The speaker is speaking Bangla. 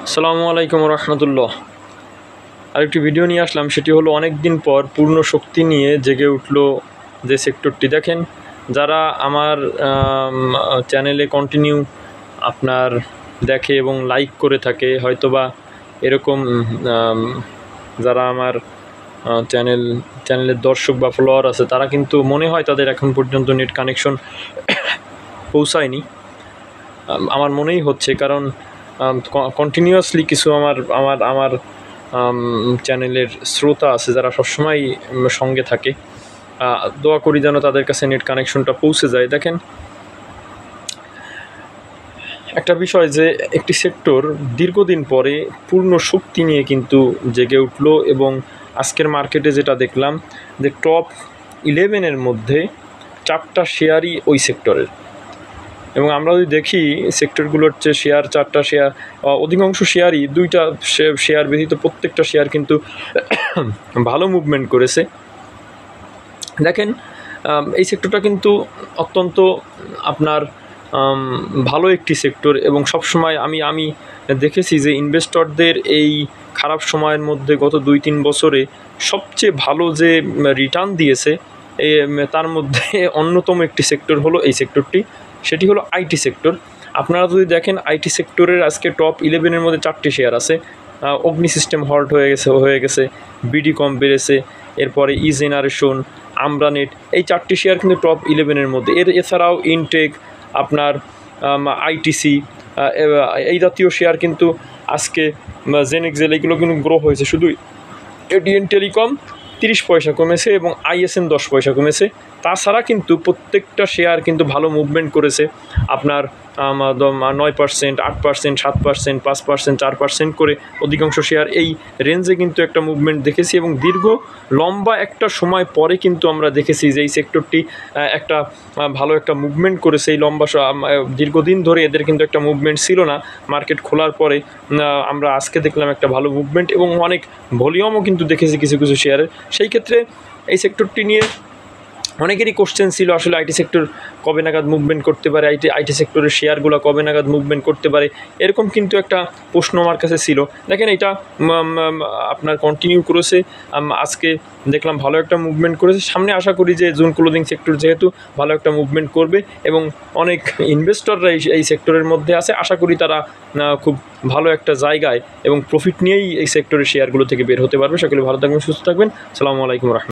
আসসালামু আলাইকুম রহমতুল্লাহ। আরেকটি ভিডিও নিয়ে আসলাম, সেটি হলো অনেক দিন পর পূর্ণ শক্তি নিয়ে জেগে উঠলো যে সেক্টরটি। দেখেন, যারা আমার চ্যানেলে কন্টিনিউ আপনার দেখে এবং লাইক করে থাকে, হয়তোবা এরকম যারা আমার চ্যানেলের দর্শক বা ফলোয়ার আছে, তারা কিন্তু মনে হয় তাদের এখন পর্যন্ত নেট কানেকশন পৌঁছায়নি। আমার মনেই হচ্ছে, কারণ কন্টিনিউয়াসলি কিছু আমার চ্যানেলের শ্রোতা আছে যারা সবসময় সঙ্গে থাকে। দোয়া করি যেন তাদের কাছে নেট কানেকশনটা পৌঁছে যায়। দেখেন, একটা বিষয় যে একটি সেক্টর দীর্ঘদিন পরে পূর্ণ শক্তি নিয়ে কিন্তু জেগে উঠলো, এবং আজকের মার্কেটে যেটা দেখলাম যে টপ 11-এর মধ্যে 4টা শেয়ারই ওই সেক্টরের। এবং আমরা যদি দেখি সেক্টরগুলোর যে শেয়ার, 4টা শেয়ার, অধিকাংশ শেয়ারই 2টা শেয়ার ব্যতীত প্রত্যেকটা শেয়ার কিন্তু ভালো মুভমেন্ট করেছে। দেখেন, এই সেক্টরটা কিন্তু অত্যন্ত আপনার ভালো একটি সেক্টর, এবং সবসময় আমি দেখেছি যে ইনভেস্টরদের এই খারাপ সময়ের মধ্যে গত 2-3 বছরে সবচেয়ে ভালো যে রিটার্ন দিয়েছে তার মধ্যে অন্যতম একটি সেক্টর হলো এই সেক্টরটি, সেটি হলো আইটি সেক্টর। আপনারা যদি দেখেন, আইটি সেক্টরের আজকে টপ 11-এর মধ্যে 4টি শেয়ার আছে। অগ্নি সিস্টেম হল্ট হয়ে গেছে, বিডি কম বেড়েছে, এরপরে ই জেনারেশন, আমরানেট, এই 4টি শেয়ার কিন্তু টপ 11-এর মধ্যে। এছাড়াও ইনটেক, আপনার আইটিসি, এই জাতীয় শেয়ার কিন্তু আজকে জেনেক্সেল, এগুলো কিন্তু গ্রো হয়েছে। শুধু এডিএন টেলিকম 30 পয়সা কমেছে এবং আইএসএন 10 পয়সা কমেছে। তাছাড়া কিন্তু প্রত্যেকটা শেয়ার কিন্তু ভালো মুভমেন্ট করেছে। আপনার 9%, 8%, 7%, 5%, 4% করে অধিকাংশ শেয়ার এই রেঞ্জে কিন্তু একটা মুভমেন্ট দেখেছি, এবং লম্বা একটা সময় পরে কিন্তু আমরা দেখেছি যে এই সেক্টরটি একটা ভালো একটা মুভমেন্ট করেছে। এই দীর্ঘদিন ধরে এদের কিন্তু একটা মুভমেন্ট ছিল না। মার্কেট খোলার পরে আমরা আজকে দেখলাম একটা ভালো মুভমেন্ট, এবং অনেক ভলিউমও কিন্তু দেখেছি কিছু কিছু শেয়ারের। সেই ক্ষেত্রে এই সেক্টরটি নিয়ে অনেকেরই কোশ্চেন ছিল, আসলে আইটি সেক্টর কবে নাগাদ মুভমেন্ট করতে পারে, আইটি সেক্টরের শেয়ারগুলো কবে নাগাদ মুভমেন্ট করতে পারে, এরকম কিন্তু একটা প্রশ্ন আমার কাছে ছিল। দেখেন, এটা আপনার কন্টিনিউ করেছে। আজকে দেখলাম ভালো একটা মুভমেন্ট করেছে। সামনে আশা করি যে জুন ক্লোজিং সেক্টর যেহেতু ভালো একটা মুভমেন্ট করবে, এবং অনেক ইনভেস্টররা এই সেক্টরের মধ্যে আছে, আশা করি তারা খুব ভালো একটা জায়গায় এবং প্রফিট নিয়েই এই সেক্টরের শেয়ারগুলো থেকে বের হতে পারবে। সকলে ভালো থাকবেন, সুস্থ থাকবেন। আসসালামু আলাইকুম রহমতুল্লাহ।